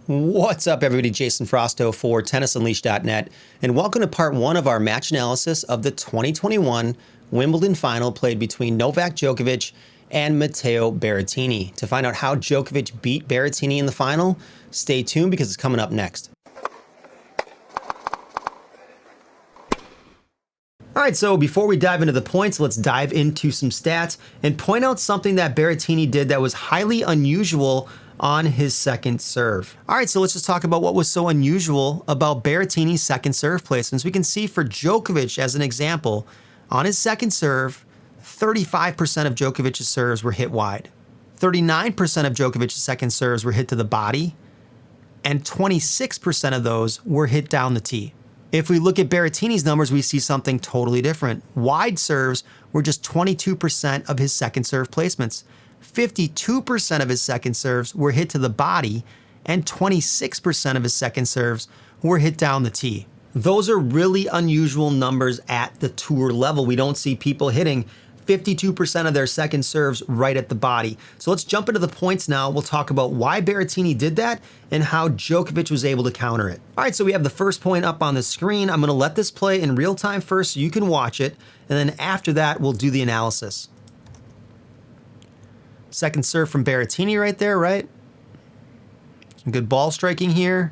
What's up, everybody? Jason Frausto for TennisUnleashed.net, and welcome to part one of our match analysis of the 2021 Wimbledon final played between Novak Djokovic and Matteo Berrettini. To find out how Djokovic beat Berrettini in the final, stay tuned because it's coming up next. All right, so before we dive into the points, let's dive into some stats and point out something that Berrettini did that was highly unusual on his second serve. All right, so let's just talk about what was so unusual about Berrettini's second serve placements. We can see for Djokovic, as an example, on his second serve, 35% of Djokovic's serves were hit wide. 39% of Djokovic's second serves were hit to the body, and 26% of those were hit down the tee. If we look at Berrettini's numbers, we see something totally different. Wide serves were just 22% of his second serve placements. 52% of his second serves were hit to the body, and 26% of his second serves were hit down the tee. Those are really unusual numbers at the tour level. We don't see people hitting 52% of their second serves right at the body. So let's jump into the points now. We'll talk about why Berrettini did that and how Djokovic was able to counter it. All right, so we have the first point up on the screen. I'm gonna let this play in real time first so you can watch it, and then after that, we'll do the analysis. Second serve from Berrettini right there, right? Some good ball striking here.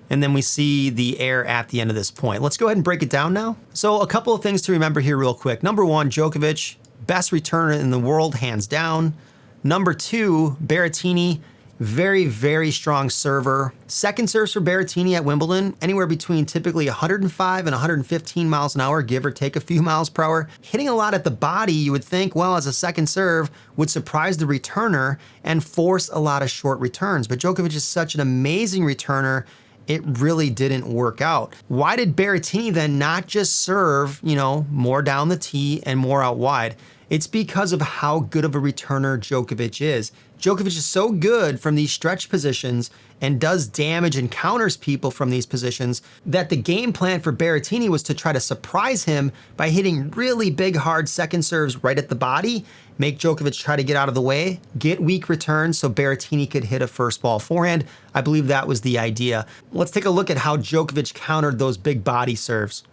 And then we see the air at the end of this point. Let's go ahead and break it down now. So a couple of things to remember here real quick. Number one, Djokovic, best returner in the world, hands down. Number two, Berrettini, very, very strong server. Second serves for Berrettini at Wimbledon, anywhere between typically 105 and 115 miles an hour, give or take a few miles per hour. Hitting a lot at the body, you would think, well, as a second serve, would surprise the returner and force a lot of short returns. But Djokovic is such an amazing returner, it really didn't work out. Why did Berrettini then not just serve, more down the tee and more out wide? It's because of how good of a returner Djokovic is. Djokovic is so good from these stretch positions and does damage and counters people from these positions that the game plan for Berrettini was to try to surprise him by hitting really big, hard second serves right at the body, make Djokovic try to get out of the way, get weak returns so Berrettini could hit a first ball forehand. I believe that was the idea. Let's take a look at how Djokovic countered those big body serves.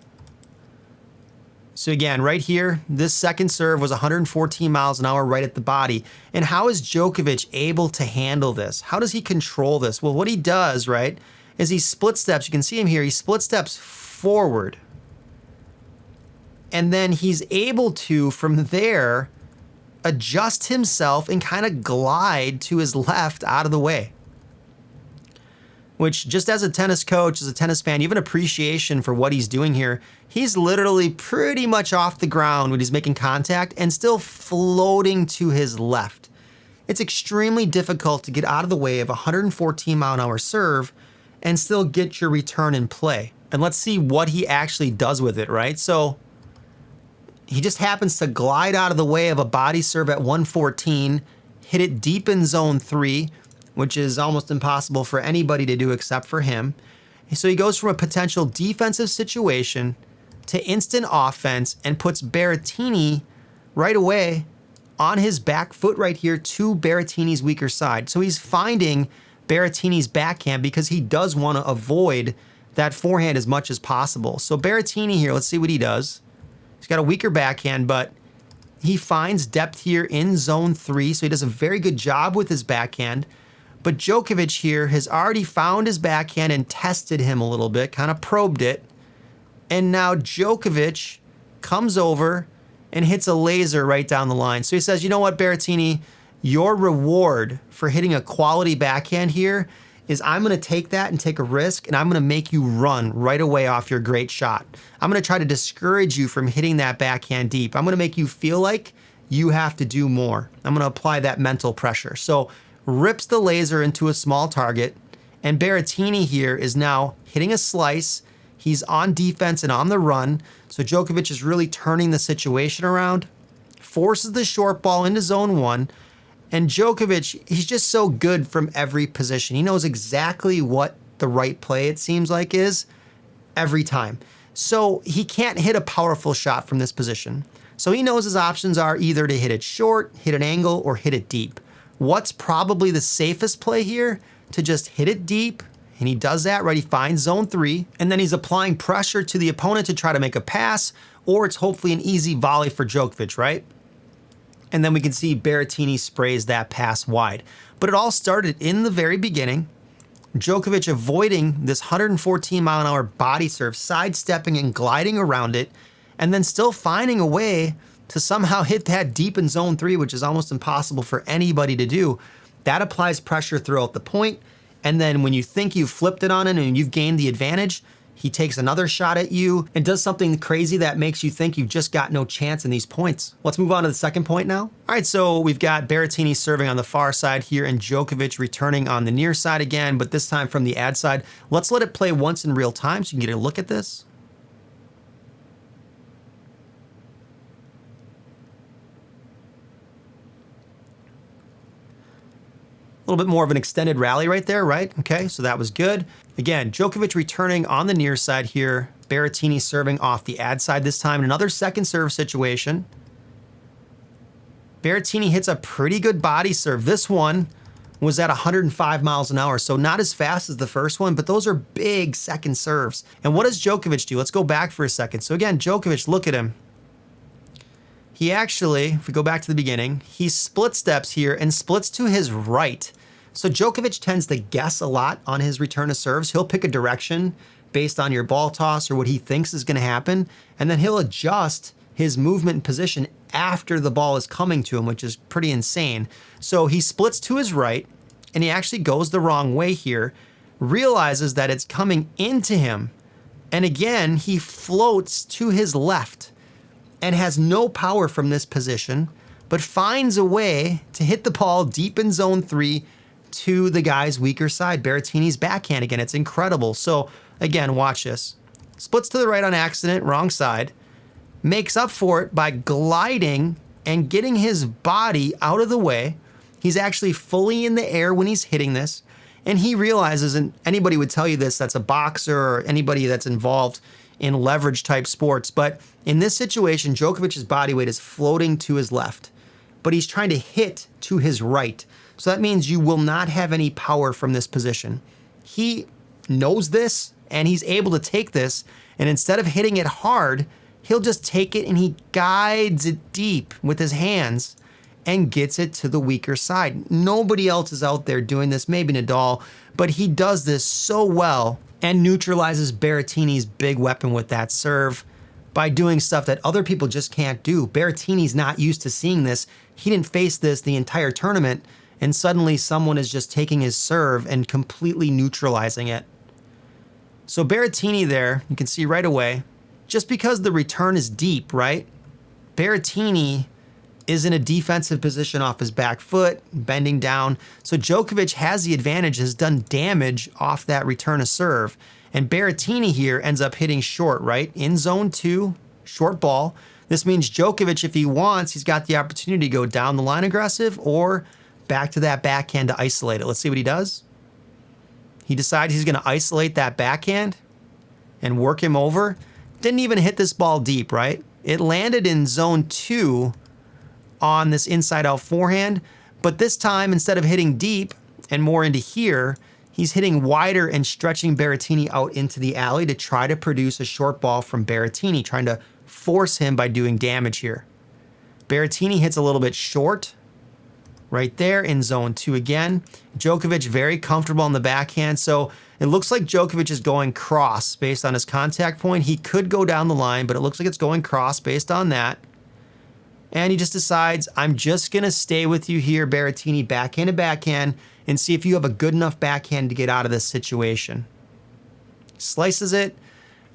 So again, right here, this second serve was 114 miles an hour right at the body. And how is Djokovic able to handle this? How does he control this? Well, what he does, right, is he split steps. You can see him here. He split steps forward. And then he's able to, from there, adjust himself and kind of glide to his left out of the way. Which, just as a tennis coach, as a tennis fan, you have an appreciation for what he's doing here. He's literally pretty much off the ground when he's making contact and still floating to his left. It's extremely difficult to get out of the way of a 114 mile an hour serve and still get your return in play. And let's see what he actually does with it, right? So he just happens to glide out of the way of a body serve at 114, hit it deep in zone 3, which is almost impossible for anybody to do except for him. So he goes from a potential defensive situation to instant offense and puts Berrettini right away on his back foot right here to Berrettini's weaker side. So he's finding Berrettini's backhand because he does want to avoid that forehand as much as possible. So Berrettini here, let's see what he does. He's got a weaker backhand, but he finds depth here in zone 3, so he does a very good job with his backhand. But Djokovic here has already found his backhand and tested him a little bit, kind of probed it. And now Djokovic comes over and hits a laser right down the line. So he says, you know what, Berrettini, your reward for hitting a quality backhand here is I'm going to take that and take a risk, and I'm going to make you run right away off your great shot. I'm going to try to discourage you from hitting that backhand deep. I'm going to make you feel like you have to do more. I'm going to apply that mental pressure. So rips the laser into a small target, and Berrettini here is now hitting a slice. He's on defense and on the run, so Djokovic is really turning the situation around, forces the short ball into zone 1, and Djokovic, he's just so good from every position. He knows exactly what the right play, it seems like, is every time. So he can't hit a powerful shot from this position. So he knows his options are either to hit it short, hit an angle, or hit it deep. What's probably the safest play here? To just hit it deep, and he does that, right? He finds zone 3, and then he's applying pressure to the opponent to try to make a pass, or it's hopefully an easy volley for Djokovic, right? And then we can see Berrettini sprays that pass wide. But it all started in the very beginning. Djokovic avoiding this 114-mile-an-hour body serve, sidestepping and gliding around it, and then still finding a way to somehow hit that deep in zone 3, which is almost impossible for anybody to do. That applies pressure throughout the point, and then when you think you've flipped it on him and you've gained the advantage, he takes another shot at you and does something crazy that makes you think you've just got no chance in these points. Let's move on to the second point now. All right, so we've got Berrettini serving on the far side here and Djokovic returning on the near side again, but this time from the ad side. Let's let it play once in real time so you can get a look at this. A little bit more of an extended rally right there, right? Okay, so that was good. Again, Djokovic returning on the near side here. Berrettini serving off the ad side this time. Another second serve situation. Berrettini hits a pretty good body serve. This one was at 105 miles an hour, so not as fast as the first one, but those are big second serves. And what does Djokovic do? Let's go back for a second. So again, Djokovic, look at him. He actually, if we go back to the beginning, he split steps here and splits to his right. So Djokovic tends to guess a lot on his return of serves. He'll pick a direction based on your ball toss or what he thinks is going to happen, and then he'll adjust his movement and position after the ball is coming to him, which is pretty insane. So he splits to his right, and he actually goes the wrong way here, realizes that it's coming into him, and again, he floats to his left and has no power from this position, but finds a way to hit the ball deep in zone 3 to the guy's weaker side, Berrettini's backhand again. It's incredible. So again, watch this. Splits to the right on accident, wrong side. Makes up for it by gliding and getting his body out of the way. He's actually fully in the air when he's hitting this. And he realizes, and anybody would tell you this, that's a boxer or anybody that's involved in leverage type sports. But in this situation, Djokovic's body weight is floating to his left, but he's trying to hit to his right. So that means you will not have any power from this position. He knows this and he's able to take this, and instead of hitting it hard, he'll just take it and he guides it deep with his hands and gets it to the weaker side. Nobody else is out there doing this, maybe Nadal, but he does this so well and neutralizes Berrettini's big weapon with that serve by doing stuff that other people just can't do. Berrettini's not used to seeing this. He didn't face this the entire tournament, and suddenly someone is just taking his serve and completely neutralizing it. So Berrettini there, you can see right away, just because the return is deep, right? Berrettini is in a defensive position off his back foot, bending down. So Djokovic has the advantage, has done damage off that return of serve. And Berrettini here ends up hitting short, right? In zone 2, short ball. This means Djokovic, if he wants, he's got the opportunity to go down the line aggressive or back to that backhand to isolate it. Let's see what he does. He decides he's going to isolate that backhand and work him over. Didn't even hit this ball deep, right? It landed in zone 2 on this inside-out forehand, but this time, instead of hitting deep and more into here, he's hitting wider and stretching Berrettini out into the alley to try to produce a short ball from Berrettini, trying to force him by doing damage here. Berrettini hits a little bit short right there in zone 2 again. Djokovic very comfortable on the backhand, so it looks like Djokovic is going cross based on his contact point. He could go down the line, but it looks like it's going cross based on that. And he just decides, I'm just going to stay with you here, Berrettini, backhand to backhand, and see if you have a good enough backhand to get out of this situation. Slices it,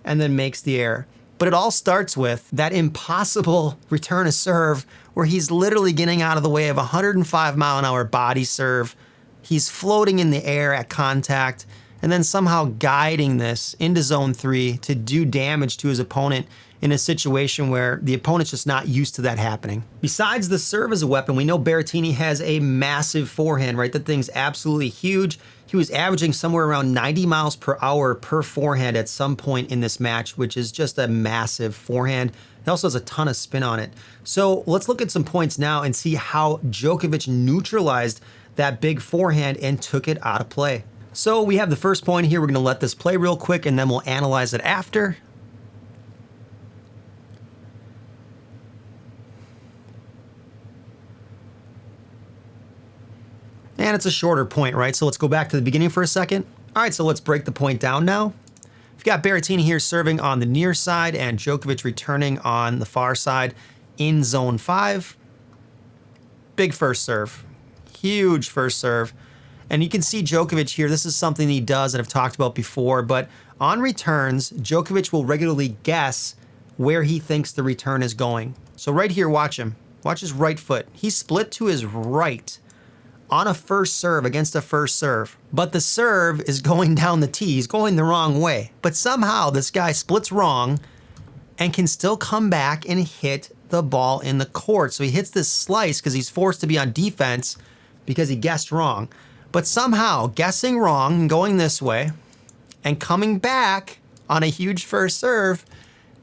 and then makes the error. But it all starts with that impossible return of serve where he's literally getting out of the way of a 105-mile-an-hour body serve. He's floating in the air at contact, and then somehow guiding this into zone 3 to do damage to his opponent in a situation where the opponent's just not used to that happening. Besides the serve as a weapon, we know Berrettini has a massive forehand, right? That thing's absolutely huge. He was averaging somewhere around 90 miles per hour per forehand at some point in this match, which is just a massive forehand. He also has a ton of spin on it. So let's look at some points now and see how Djokovic neutralized that big forehand and took it out of play. So we have the first point here. We're going to let this play real quick and then we'll analyze it after. And it's a shorter point, right? So let's go back to the beginning for a second. All right, so let's break the point down now. We've got Berrettini here serving on the near side and Djokovic returning on the far side in zone 5. Big first serve. Huge first serve. And you can see Djokovic here. This is something he does that I've talked about before, but on returns, Djokovic will regularly guess where he thinks the return is going. So right here, watch him. Watch his right foot. He's split to his right on a first serve against a first serve. But the serve is going down the tee. He's going the wrong way. But somehow this guy splits wrong and can still come back and hit the ball in the court. So he hits this slice because he's forced to be on defense because he guessed wrong. But somehow guessing wrong and going this way and coming back on a huge first serve,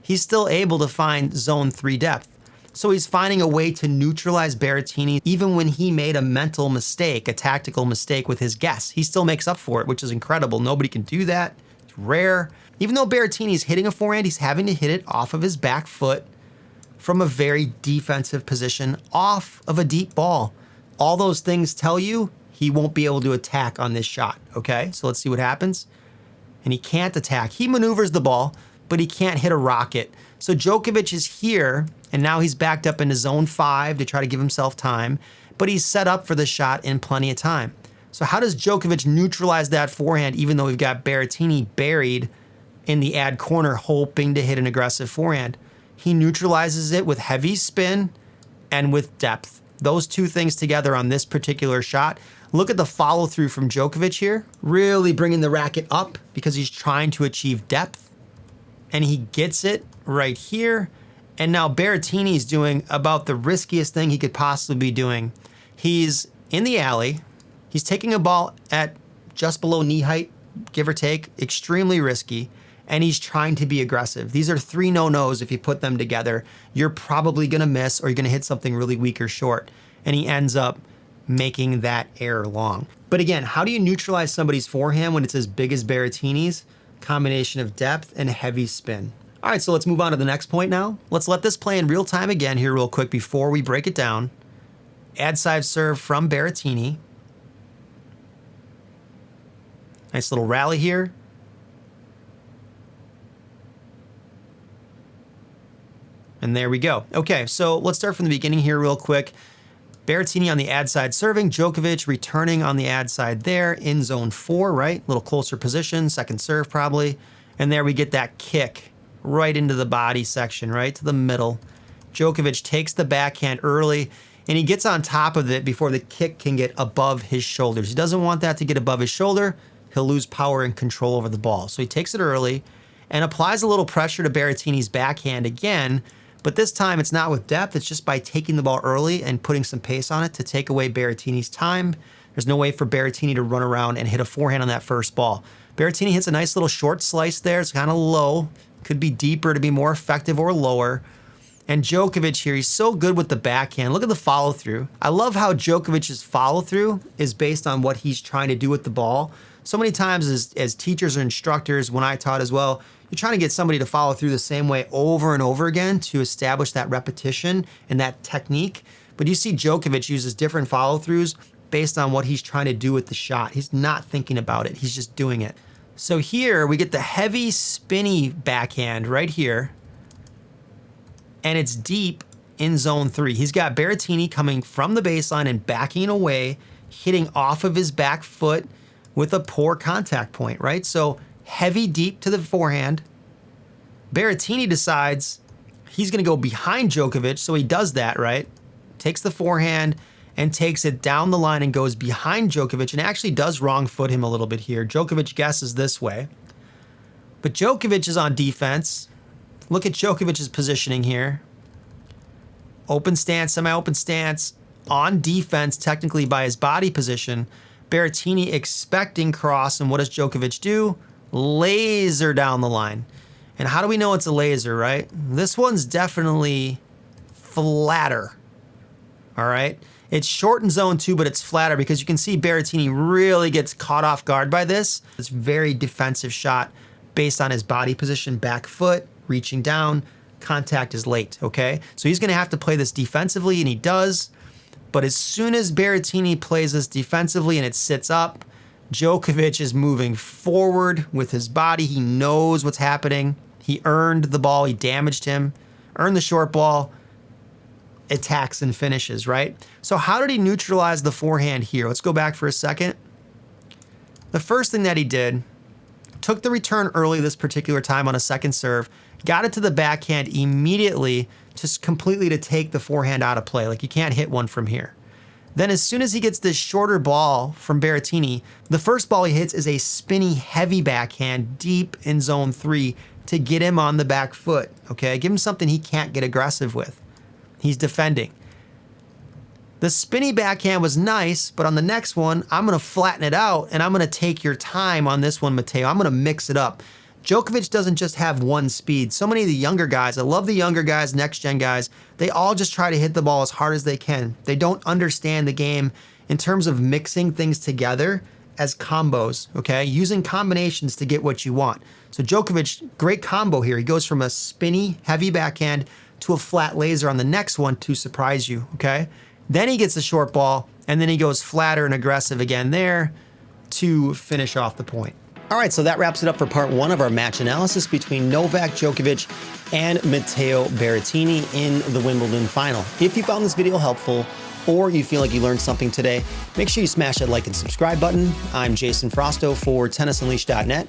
he's still able to find zone 3 depth. So he's finding a way to neutralize Berrettini even when he made a mental mistake, a tactical mistake with his guess. He still makes up for it, which is incredible. Nobody can do that. It's rare. Even though Berrettini's hitting a forehand, he's having to hit it off of his back foot from a very defensive position, off of a deep ball. All those things tell you he won't be able to attack on this shot, okay? So let's see what happens. And he can't attack. He maneuvers the ball, but he can't hit a rocket. So Djokovic is here, and now he's backed up into zone 5 to try to give himself time, but he's set up for the shot in plenty of time. So how does Djokovic neutralize that forehand even though we've got Berrettini buried in the ad corner hoping to hit an aggressive forehand? He neutralizes it with heavy spin and with depth. Those two things together on this particular shot. Look at the follow through from Djokovic here, really bringing the racket up because he's trying to achieve depth. And he gets it right here. And now Berrettini's doing about the riskiest thing he could possibly be doing. He's in the alley. He's taking a ball at just below knee height, give or take, extremely risky. And he's trying to be aggressive. These are 3 no-nos. If you put them together, you're probably going to miss or you're going to hit something really weak or short. And he ends up making that error long. But again, how do you neutralize somebody's forehand when it's as big as Berrettini's? Combination of depth and heavy spin. All right, so let's move on to the next point now. Let's let this play in real time again here real quick before we break it down. Ad side serve from Berrettini. Nice little rally here. And there we go. Okay, so let's start from the beginning here real quick. Berrettini on the ad side serving, Djokovic returning on the ad side there in zone 4, right? A little closer position, second serve probably. And there we get that kick right into the body section, right to the middle. Djokovic takes the backhand early and he gets on top of it before the kick can get above his shoulders. He doesn't want that to get above his shoulder. He'll lose power and control over the ball. So he takes it early and applies a little pressure to Berrettini's backhand again. But this time it's not with depth, it's just by taking the ball early and putting some pace on it to take away Berrettini's time. There's no way for Berrettini to run around and hit a forehand on that first ball. Berrettini hits a nice little short slice there. It's kind of low. Could be deeper to be more effective or lower. And Djokovic here, he's so good with the backhand. Look at the follow through. I love how Djokovic's follow through is based on what he's trying to do with the ball. So many times as teachers or instructors, when I taught as well, you're trying to get somebody to follow through the same way over and over again to establish that repetition and that technique. But you see Djokovic uses different follow-throughs based on what he's trying to do with the shot. He's not thinking about it. He's just doing it. So here we get the heavy, spinny backhand right here. And it's deep in zone 3. He's got Berrettini coming from the baseline and backing away, hitting off of his back foot with a poor contact point, right? So heavy deep to the forehand. Berrettini decides he's going to go behind Djokovic, so he does that, right? Takes the forehand and takes it down the line and goes behind Djokovic and actually does wrong foot him a little bit here. Djokovic guesses this way. But Djokovic is on defense, Look at Djokovic's positioning here. Open stance, semi-open stance, on defense technically by his body position. Berrettini expecting cross, and what does Djokovic do? Laser down the line. And how do we know it's a laser, right? This one's definitely flatter, all right? It's short in zone 2, but it's flatter because you can see Berrettini really gets caught off guard by this. It's a very defensive shot based on his body position, back foot, reaching down, contact is late, okay? So he's gonna have to play this defensively, and he does. But as soon as Berrettini plays this defensively and it sits up, Djokovic is moving forward with his body. He knows what's happening. He earned the ball, he damaged him, earned the short ball, attacks and finishes, right? So how did he neutralize the forehand here? Let's go back for a second. The first thing that he did, took the return early this particular time on a second serve, got it to the backhand immediately, just completely to take the forehand out of play. Like, you can't hit one from here. Then as soon as he gets this shorter ball from Berrettini, the first ball he hits is a spinny, heavy backhand deep in zone 3 to get him on the back foot, okay? Give him something he can't get aggressive with. He's defending. The spinny backhand was nice, but on the next one, I'm gonna flatten it out, and I'm gonna take your time on this one, Matteo. I'm gonna mix it up. Djokovic doesn't just have one speed. So many of the younger guys, I love the younger guys, next-gen guys, they all just try to hit the ball as hard as they can. They don't understand the game in terms of mixing things together as combos, okay? Using combinations to get what you want. So Djokovic, great combo here. He goes from a spinny, heavy backhand to a flat laser on the next one to surprise you, okay? Then he gets the short ball, and then he goes flatter and aggressive again there to finish off the point. All right, so that wraps it up for part 1 of our match analysis between Novak Djokovic and Matteo Berrettini in the Wimbledon final. If you found this video helpful, or you feel like you learned something today, make sure you smash that like and subscribe button. I'm Jason Frausto for TennisUnleashed.net.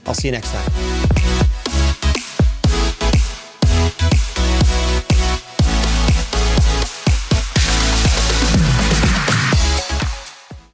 I'll see you next time.